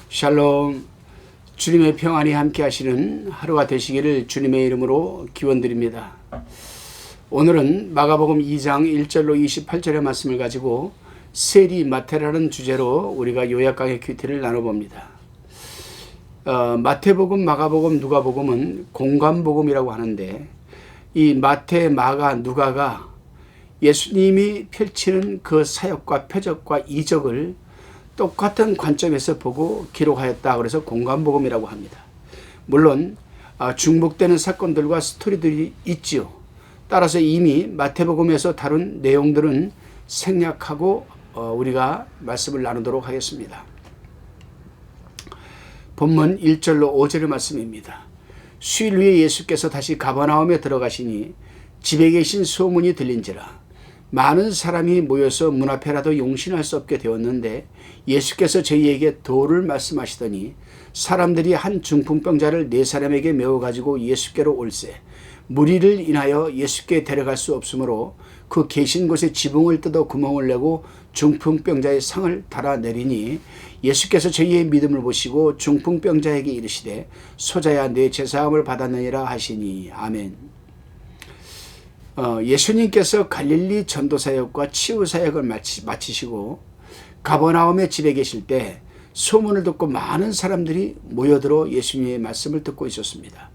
샬롬. 주님의 평안이 함께 하시는 하루가 되시기를 주님의 이름으로 기원드립니다. 오늘은 마가복음 2장 1절로 28절의 말씀을 가지고 세리 마태라는 주제로 우리가 요약 강의 큐티를 나눠봅니다. 마태복음, 마가복음, 누가복음은 공관복음이라고 하는데, 이 마태, 마가, 누가가 예수님이 펼치는 그 사역과 표적과 이적을 똑같은 관점에서 보고 기록하였다. 그래서 공관복음이라고 합니다. 물론 중복되는 사건들과 스토리들이 있지요. 따라서 이미 마태복음에서 다룬 내용들은 생략하고 우리가 말씀을 나누도록 하겠습니다. 본문 1절로 5절의 말씀입니다. 수일 후에 예수께서 다시 가버나움에 들어가시니 집에 계신 소문이 들린지라 많은 사람이 모여서 문 앞에라도 용신할 수 없게 되었는데, 예수께서 저희에게 도를 말씀하시더니 사람들이 한 중풍병자를 4사람에게 메워 가지고 예수께로 올세 무리를 인하여 예수께 데려갈 수 없으므로 그 계신 곳에 지붕을 뜯어 구멍을 내고 중풍병자의 상을 달아내리니, 예수께서 저희의 믿음을 보시고 중풍병자에게 이르시되 소자야 내 죄사함을 받았느니라 하시니. 아멘. 예수님께서 갈릴리 전도사역과 치유사역을 마치시고 가버나움의 집에 계실 때 소문을 듣고 많은 사람들이 모여들어 예수님의 말씀을 듣고 있었습니다.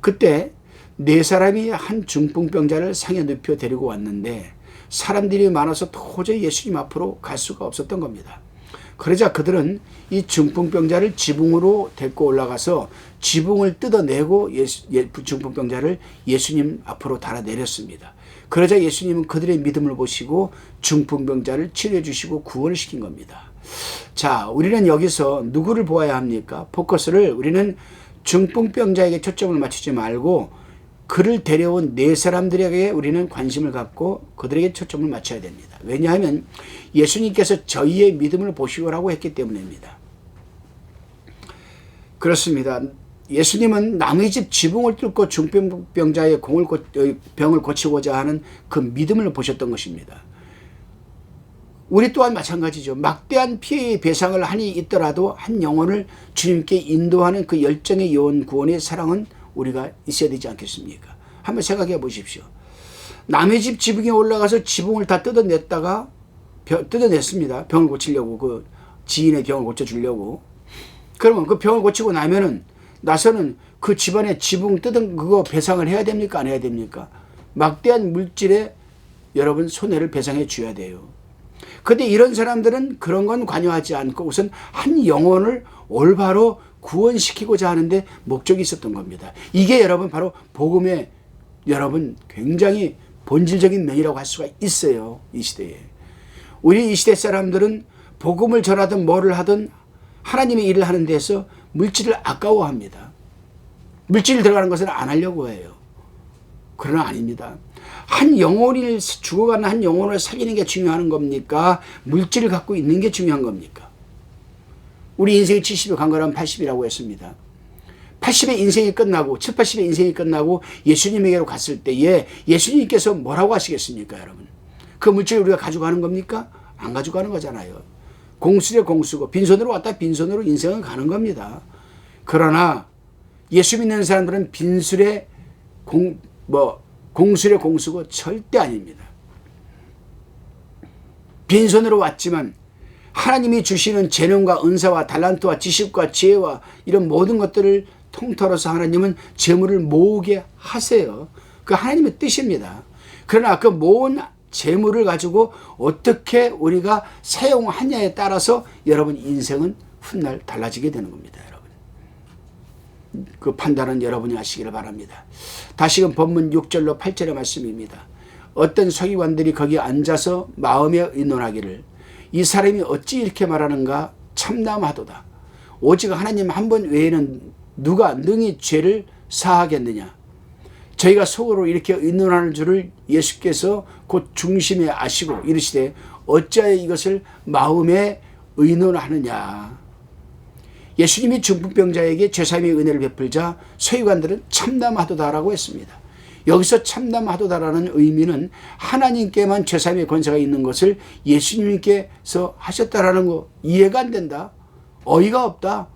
그때 4사람이 한 중풍병자를 상에 눕혀 데리고 왔는데 사람들이 많아서 도저히 예수님 앞으로 갈 수가 없었던 겁니다. 그러자 그들은 이 중풍병자를 지붕으로 데리고 올라가서 지붕을 뜯어내고 중풍병자를 예수님 앞으로 달아내렸습니다. 그러자 예수님은 그들의 믿음을 보시고 중풍병자를 치료해 주시고 구원을 시킨 겁니다. 자, 우리는 여기서 누구를 보아야 합니까? 포커스를 우리는 중풍병자에게 초점을 맞추지 말고 그를 데려온 4사람들에게 우리는 관심을 갖고 그들에게 초점을 맞춰야 됩니다. 왜냐하면 예수님께서 저희의 믿음을 보시오라고 했기 때문입니다. 그렇습니다. 예수님은 남의 집 지붕을 뚫고 중풍병자의 병을 고치고자 하는 그 믿음을 보셨던 것입니다. 우리 또한 마찬가지죠. 막대한 피해의 배상을 한이 있더라도 한 영혼을 주님께 인도하는 그 열정의 요원 구원의 사랑은 우리가 있어야 되지 않겠습니까? 한번 생각해 보십시오. 남의 집 지붕에 올라가서 지붕을 다 뜯어냈습니다. 병을 고치려고, 그 지인의 병을 고쳐주려고. 그러면 그 병을 고치고 나서는 그 집안에 지붕 뜯은 그거 배상을 해야 됩니까? 안 해야 됩니까? 막대한 물질에 여러분 손해를 배상해 줘야 돼요. 근데 이런 사람들은 그런 건 관여하지 않고 우선 한 영혼을 올바로 구원시키고자 하는데 목적이 있었던 겁니다. 이게 여러분 바로 복음의 여러분 굉장히 본질적인 면이라고 할 수가 있어요. 이 시대에. 우리 이 시대 사람들은 복음을 전하든 뭐를 하든 하나님의 일을 하는 데서 물질을 아까워합니다. 물질이 들어가는 것을 안 하려고 해요. 그러나 아닙니다. 한 영혼을 죽어가는 한 영혼을 살리는 게 중요한 겁니까? 물질을 갖고 있는 게 중요한 겁니까? 우리 인생이 70이 간 거라면 80이라고 했습니다. 80의 인생이 끝나고 7, 80의 인생이 끝나고 예수님에게로 갔을 때에 예수님께서 뭐라고 하시겠습니까, 여러분? 그 물질을 우리가 가져가는 겁니까? 안 가져가는 거잖아요. 공수래 공수고 빈손으로 왔다 빈손으로 인생은 가는 겁니다. 그러나 예수 믿는 사람들은 빈술에 공수래 공수고 절대 아닙니다. 빈손으로 왔지만 하나님이 주시는 재능과 은사와 달란트와 지식과 지혜와 이런 모든 것들을 통틀어서 하나님은 재물을 모으게 하세요. 그 하나님의 뜻입니다. 그러나 그 모은 재물을 가지고 어떻게 우리가 사용하냐에 따라서 여러분 인생은 훗날 달라지게 되는 겁니다. 여러분, 그 판단은 여러분이 하시기를 바랍니다. 다시금 본문 6절로 8절의 말씀입니다. 어떤 서기관들이 거기 앉아서 마음에 의논하기를 이 사람이 어찌 이렇게 말하는가 참담하도다. 오직 하나님 한 분 외에는 누가 능히 죄를 사하겠느냐. 저희가 속으로 이렇게 의논하는 줄을 예수께서 곧 중심에 아시고 이르시되 어찌하여 이것을 마음에 의논하느냐. 예수님이 중풍병자에게 죄사함의 은혜를 베풀자 서기관들은 참담하도다라고 했습니다. 여기서 참담하도다라는 의미는 하나님께만 죄사함의 권세가 있는 것을 예수님께서 하셨다라는 거 이해가 안 된다. 어이가 없다.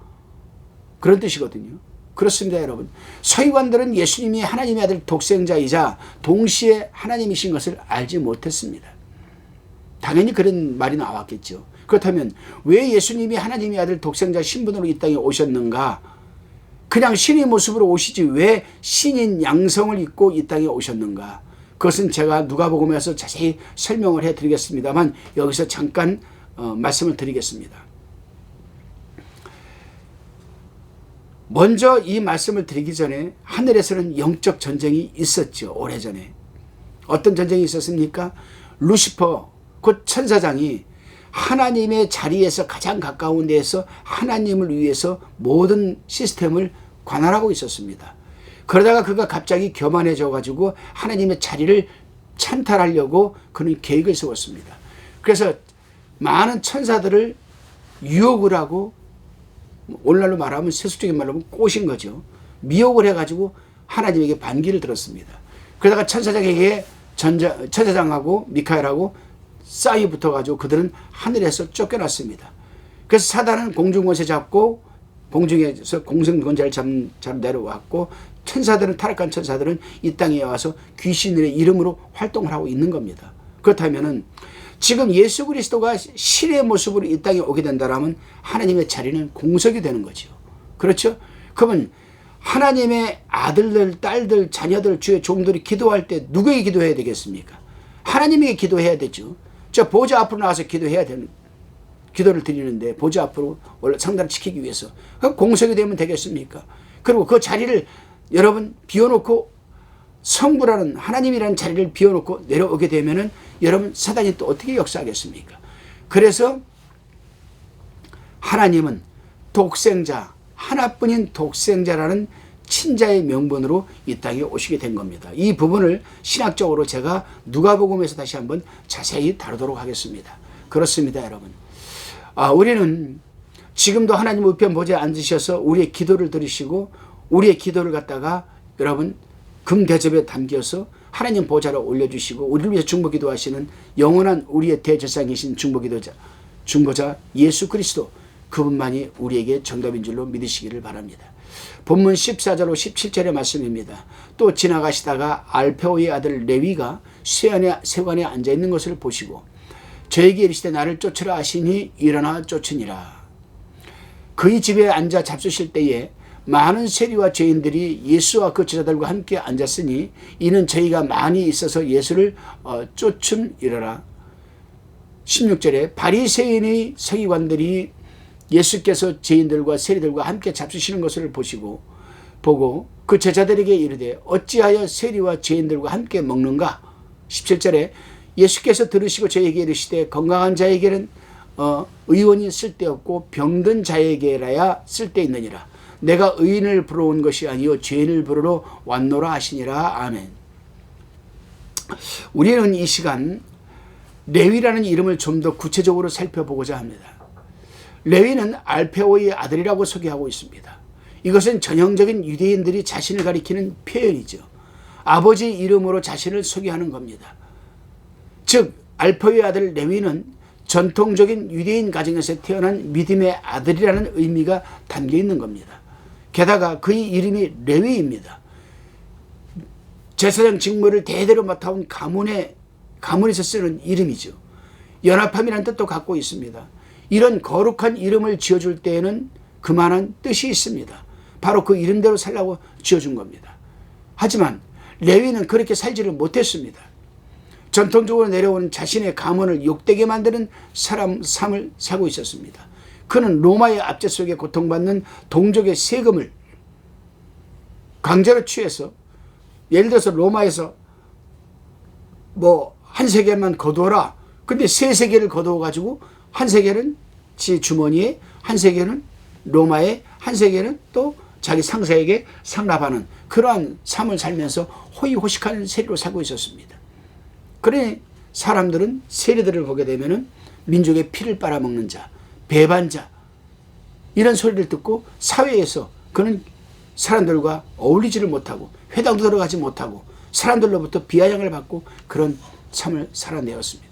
그런 뜻이거든요. 그렇습니다, 여러분. 서기관들은 예수님이 하나님의 아들 독생자이자 동시에 하나님이신 것을 알지 못했습니다. 당연히 그런 말이 나왔겠죠. 그렇다면 왜 예수님이 하나님의 아들 독생자 신분으로 이 땅에 오셨는가? 그냥 신의 모습으로 오시지 왜 신인 양성을 입고 이 땅에 오셨는가? 그것은 제가 누가복음에서 자세히 설명을 해드리겠습니다만 여기서 잠깐 말씀을 드리겠습니다. 먼저 이 말씀을 드리기 전에 하늘에서는 영적 전쟁이 있었죠. 오래전에. 어떤 전쟁이 있었습니까? 루시퍼 곧 천사장이 하나님의 자리에서 가장 가까운 데에서 하나님을 위해서 모든 시스템을 관할하고 있었습니다. 그러다가 그가 갑자기 교만해져 가지고 하나님의 자리를 찬탈하려고 그는 계획을 세웠습니다. 그래서 많은 천사들을 유혹을 하고, 오늘날로 말하면 세속적인 말로 하면 꼬신 거죠. 미혹을 해가지고 하나님에게 반기를 들었습니다. 그러다가 천사장에게 천사장하고 미카엘하고 싸이 붙어가지고 그들은 하늘에서 쫓겨났습니다. 그래서 사단은 공중권세 잡고 공중에서 공생권자를 잡 내려왔고, 천사들은, 타락한 천사들은 이 땅에 와서 귀신의 이름으로 활동을 하고 있는 겁니다. 그렇다면은 지금 예수 그리스도가 신의 모습으로 이 땅에 오게 된다면 하나님의 자리는 공석이 되는 거죠. 그렇죠? 그러면 하나님의 아들들, 딸들, 자녀들, 주의 종들이 기도할 때 누구에게 기도해야 되겠습니까? 하나님에게 기도해야 되죠. 저 보좌 앞으로 나와서 기도해야 되는, 기도를 드리는데 보좌 앞으로 원래 상단을 지키기 위해서 공석이 되면 되겠습니까? 그리고 그 자리를 여러분 비워놓고 성부라는 하나님이라는 자리를 비워놓고 내려오게 되면은 여러분 사단이 또 어떻게 역사하겠습니까? 그래서 하나님은 독생자, 하나뿐인 독생자라는 친자의 명분으로 이 땅에 오시게 된 겁니다. 이 부분을 신학적으로 제가 누가복음에서 다시 한번 자세히 다루도록 하겠습니다. 그렇습니다, 여러분. 우리는 지금도 하나님 우편 보좌에 앉으셔서 우리의 기도를 들으시고 우리의 기도를 갖다가 여러분 금대접에 담겨서 하나님 보좌로 올려주시고 우리를 위해서 중보기도 하시는 영원한 우리의 대제사장이신 중보자 예수 그리스도, 그분만이 우리에게 정답인 줄로 믿으시기를 바랍니다. 본문 14절로 17절의 말씀입니다. 또 지나가시다가 알페오의 아들 레위가 세관에 앉아있는 것을 보시고 저에게 이르시되 나를 쫓으라 하시니 일어나 쫓으니라. 그의 집에 앉아 잡수실 때에 많은 세리와 죄인들이 예수와 그 제자들과 함께 앉았으니 이는 저희가 많이 있어서 예수를 쫓음이러라. 16절에 바리새인의 서기관들이 예수께서 죄인들과 세리들과 함께 잡수시는 것을 보고 그 제자들에게 이르되 어찌하여 세리와 죄인들과 함께 먹는가? 17절에 예수께서 들으시고 저에게 이르시되 건강한 자에게는 의원이 쓸데없고 병든 자에게라야 쓸데있느니라. 내가 의인을 부르러 온 것이 아니요 죄인을 부르러 왔노라 하시니라. 아멘. 우리는 이 시간 레위라는 이름을 좀 더 구체적으로 살펴보고자 합니다. 레위는 알페오의 아들이라고 소개하고 있습니다. 이것은 전형적인 유대인들이 자신을 가리키는 표현이죠. 아버지 이름으로 자신을 소개하는 겁니다. 즉 알페오의 아들 레위는 전통적인 유대인 가정에서 태어난 믿음의 아들이라는 의미가 담겨 있는 겁니다. 게다가 그의 이름이 레위입니다. 제사장 직무를 대대로 맡아온 가문에서 쓰는 이름이죠. 연합함이라는 뜻도 갖고 있습니다. 이런 거룩한 이름을 지어줄 때에는 그만한 뜻이 있습니다. 바로 그 이름대로 살라고 지어준 겁니다. 하지만 레위는 그렇게 살지를 못했습니다. 전통적으로 내려오는 자신의 가문을 욕되게 만드는 삶을 살고 있었습니다. 그는 로마의 압제 속에 고통받는 동족의 세금을 강제로 취해서, 예를 들어서 로마에서 한 세겔만 거두어라. 근데 세 세겔을 거두어 가지고 한 세겔은 지 주머니에, 한 세겔은 로마에, 한 세겔은 또 자기 상사에게 상납하는 그러한 삶을 살면서 호의호식한 세리로 살고 있었습니다. 그러니 사람들은 세리들을 보게 되면은 민족의 피를 빨아먹는 자, 배반자, 이런 소리를 듣고 사회에서 그는 사람들과 어울리지를 못하고 회당도 들어가지 못하고 사람들로부터 비아냥을 받고 그런 삶을 살아내었습니다.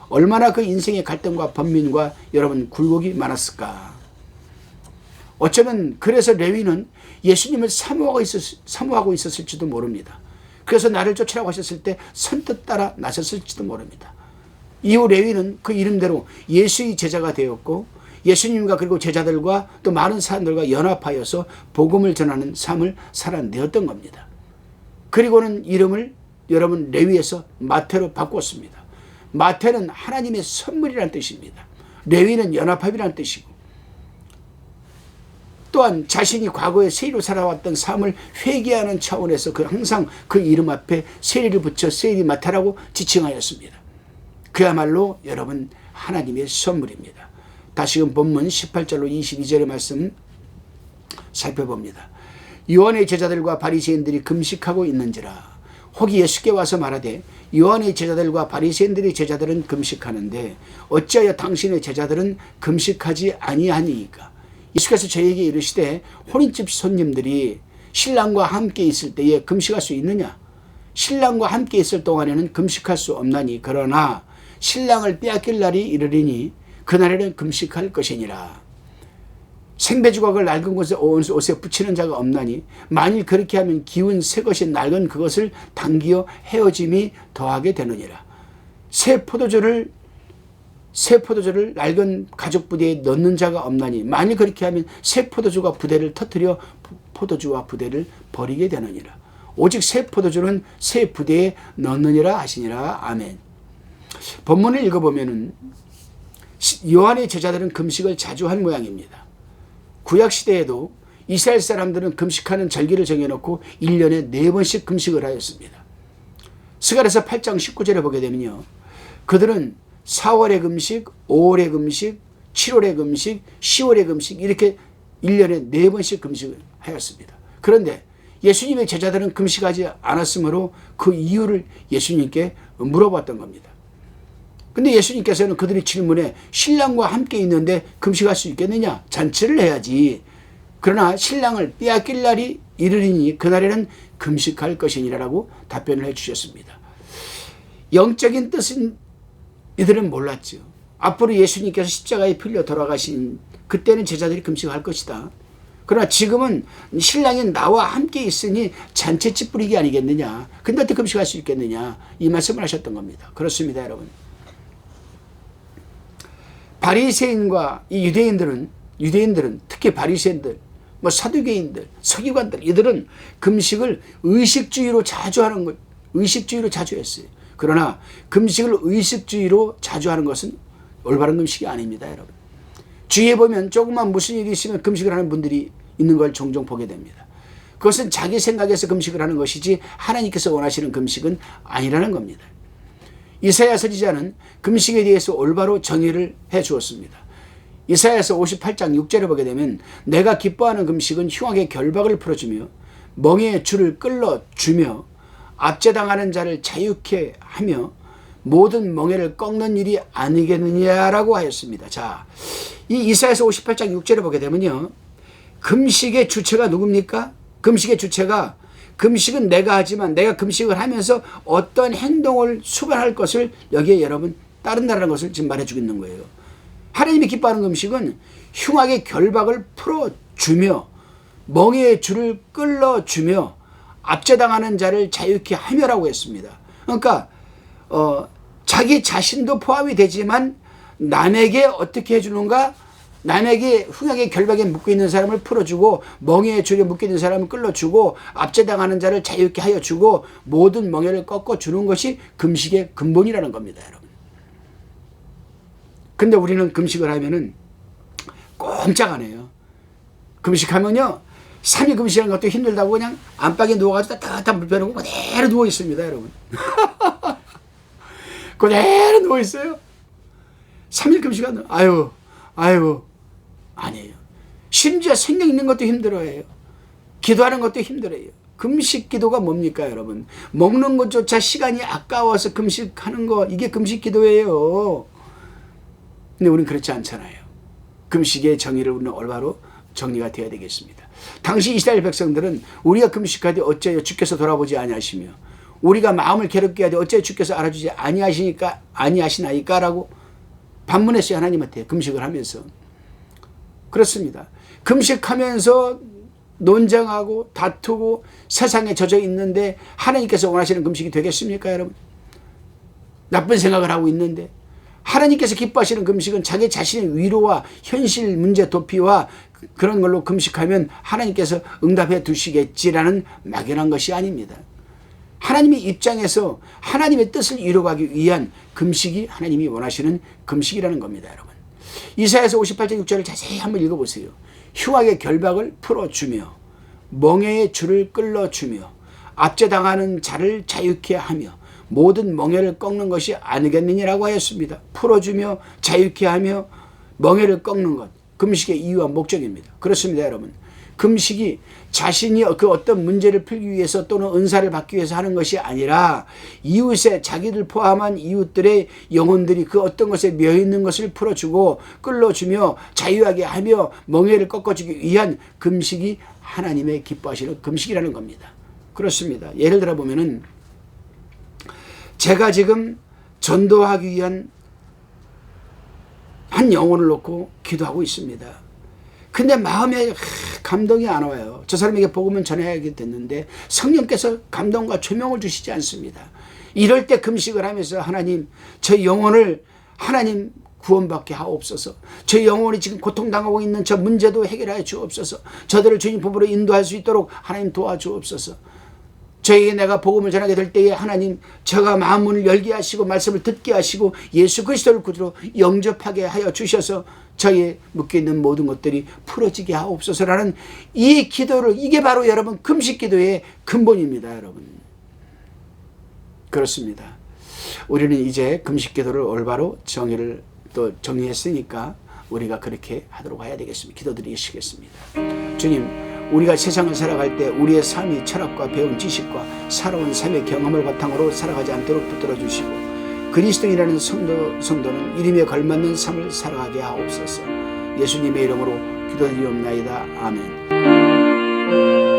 얼마나 그 인생의 갈등과 번민과 여러분 굴곡이 많았을까. 어쩌면 그래서 레위는 예수님을 사모하고 있었을지도 모릅니다. 그래서 나를 쫓으라고 하셨을 때 선뜻 따라 나섰을지도 모릅니다. 이후 레위는 그 이름대로 예수의 제자가 되었고 예수님과 그리고 제자들과 또 많은 사람들과 연합하여서 복음을 전하는 삶을 살아내었던 겁니다. 그리고는 이름을 여러분 레위에서 마태로 바꿨습니다. 마태는 하나님의 선물이라는 뜻입니다. 레위는 연합합이라는 뜻이고 또한 자신이 과거에 세리로 살아왔던 삶을 회개하는 차원에서 항상 그 이름 앞에 세리를 붙여 세리 마태라고 지칭하였습니다. 그야말로 여러분 하나님의 선물입니다. 다시금 본문 18절로 22절의 말씀 살펴봅니다. 요한의 제자들과 바리새인들이 금식하고 있는지라 혹이 예수께 와서 말하되 요한의 제자들과 바리새인들의 제자들은 금식하는데 어찌하여 당신의 제자들은 금식하지 아니하니이까. 예수께서 저에게 이르시되 혼인집 손님들이 신랑과 함께 있을 때에 금식할 수 있느냐? 신랑과 함께 있을 동안에는 금식할 수 없나니 그러나 신랑을 빼앗길 날이 이르리니 그날에는 금식할 것이니라. 생배주각을 낡은 옷에 붙이는 자가 없나니 만일 그렇게 하면 기운 새 것이 낡은 그것을 당기어 헤어짐이 더하게 되느니라. 새 포도주를 낡은 가죽 부대에 넣는 자가 없나니 만일 그렇게 하면 새 포도주가 부대를 터뜨려 포도주와 부대를 버리게 되느니라. 오직 새 포도주는 새 부대에 넣느니라 하시니라. 아멘. 본문을 읽어보면은 요한의 제자들은 금식을 자주 한 모양입니다. 구약시대에도 이스라엘 사람들은 금식하는 절기를 정해놓고 1년에 4번씩 금식을 하였습니다. 스가랴서 8장 19절에 보게 되면요. 그들은 4월의 금식, 5월의 금식, 7월의 금식, 10월의 금식 이렇게 1년에 4번씩 금식을 하였습니다. 그런데 예수님의 제자들은 금식하지 않았으므로 그 이유를 예수님께 물어봤던 겁니다. 근데 예수님께서는 그들의 질문에 신랑과 함께 있는데 금식할 수 있겠느냐? 잔치를 해야지. 그러나 신랑을 빼앗길 날이 이르리니 그날에는 금식할 것이니라라고 답변을 해주셨습니다. 영적인 뜻은 이들은 몰랐죠. 앞으로 예수님께서 십자가에 풀려 돌아가신 그때는 제자들이 금식할 것이다. 그러나 지금은 신랑이 나와 함께 있으니 잔치집 부리기 아니겠느냐. 근데 어떻게 금식할 수 있겠느냐. 이 말씀을 하셨던 겁니다. 그렇습니다, 여러분. 바리새인과 이 유대인들은 특히 바리새인들, 사두개인들, 서기관들 이들은 금식을 의식주의로 자주 하는 것, 의식주의로 자주 했어요. 그러나 금식을 의식주의로 자주 하는 것은 올바른 금식이 아닙니다, 여러분. 주위에 보면 조금만 무슨 일이 있으면 금식을 하는 분들이 있는 걸 종종 보게 됩니다. 그것은 자기 생각에서 금식을 하는 것이지 하나님께서 원하시는 금식은 아니라는 겁니다. 이사야 선지자는 금식에 대해서 올바로 정의를 해 주었습니다. 이사야서 58장 6절에 보게 되면 내가 기뻐하는 금식은 흉악의 결박을 풀어주며 멍에의 줄을 끌어주며 압제당하는 자를 자유케 하며 모든 멍에를 꺾는 일이 아니겠느냐라고 하였습니다. 자, 이 이사야서 58장 6절에 보게 되면요. 금식의 주체가 누굽니까? 금식의 주체가 금식은 내가 하지만 내가 금식을 하면서 어떤 행동을 수반할 것을 여기에 여러분 따른다는 것을 지금 말해주고 있는 거예요. 하나님이 기뻐하는 금식은 흉악의 결박을 풀어주며 멍에의 줄을 끌어주며 압제당하는 자를 자유케 하며라고 했습니다. 그러니까 자기 자신도 포함이 되지만 남에게 어떻게 해주는가? 남에게 흉악의 결박에 묶여있는 사람을 풀어주고 멍에의 줄에 묶여있는 사람을 끌어주고 압제당하는 자를 자유케 하여주고 모든 멍에를 꺾어주는 것이 금식의 근본이라는 겁니다, 여러분. 근데 우리는 금식을 하면은 꼼짝 안 해요. 금식하면요 3일 금식하는 것도 힘들다고 그냥 안방에 누워가지고 따뜻한 물 빼놓고 그대로 누워 있습니다, 여러분. 그대로 누워 있어요. 3일 금식하는 아유 아니에요. 심지어 생명 있는 것도 힘들어해요. 기도하는 것도 힘들어요. 금식 기도가 뭡니까, 여러분? 먹는 것조차 시간이 아까워서 금식하는 거, 이게 금식 기도예요. 근데 우리는 그렇지 않잖아요. 금식의 정의를 우리는 올바로 정리가 되어야 되겠습니다. 당시 이스라엘 백성들은 우리가 금식하되 어찌하여 주께서 돌아보지 아니하시며 우리가 마음을 괴롭게 하되 어찌하여 주께서 알아주지 아니하시나이까 라고 반문했어요, 하나님한테. 금식을 하면서. 그렇습니다. 금식하면서 논쟁하고 다투고 세상에 젖어 있는데 하나님께서 원하시는 금식이 되겠습니까, 여러분? 나쁜 생각을 하고 있는데 하나님께서 기뻐하시는 금식은 자기 자신의 위로와 현실 문제 도피와 그런 걸로 금식하면 하나님께서 응답해 두시겠지라는 막연한 것이 아닙니다. 하나님의 입장에서 하나님의 뜻을 이루어가기 위한 금식이 하나님이 원하시는 금식이라는 겁니다, 여러분. 이사야서 58장 6절을 자세히 한번 읽어보세요. 흉악의 결박을 풀어주며 멍에의 줄을 끌어주며 압제당하는 자를 자유케 하며 모든 멍에를 꺾는 것이 아니겠느냐라고 하였습니다. 풀어주며 자유케 하며 멍에를 꺾는 것, 금식의 이유와 목적입니다. 그렇습니다, 여러분. 금식이 자신이 그 어떤 문제를 풀기 위해서 또는 은사를 받기 위해서 하는 것이 아니라 이웃의 자기들 포함한 이웃들의 영혼들이 그 어떤 것에 매여있는 것을 풀어주고 끌어주며 자유하게 하며 멍에를 꺾어주기 위한 금식이 하나님의 기뻐하시는 금식이라는 겁니다. 그렇습니다. 예를 들어 보면은 제가 지금 전도하기 위한 한 영혼을 놓고 기도하고 있습니다. 근데 마음에 감동이 안 와요. 저 사람에게 복음을 전해야게 됐는데 성령께서 감동과 조명을 주시지 않습니다. 이럴 때 금식을 하면서 하나님, 저 영혼을 하나님 구원받게 하옵소서. 저 영혼이 지금 고통당하고 있는 저 문제도 해결하여 주옵소서. 저들을 주님 품으로 인도할 수 있도록 하나님 도와주옵소서. 저에게 내가 복음을 전하게 될 때에 하나님, 저가 마음문을 열게 하시고 말씀을 듣게 하시고 예수 그리스도를 구주로 영접하게 하여 주셔서 저의 묶여있는 모든 것들이 풀어지게 하옵소서라는 이 기도를, 이게 바로 여러분 금식 기도의 근본입니다, 여러분. 그렇습니다. 우리는 이제 금식 기도를 올바로 정리했으니까 우리가 그렇게 하도록 해야 되겠습니다. 기도드리시겠습니다. 주님, 우리가 세상을 살아갈 때 우리의 삶이 철학과 배운 지식과 살아온 삶의 경험을 바탕으로 살아가지 않도록 붙들어 주시고 그리스도인이라는 성도는 이름에 걸맞는 삶을 살아가게 하옵소서. 예수님의 이름으로 기도드리옵나이다. 아멘.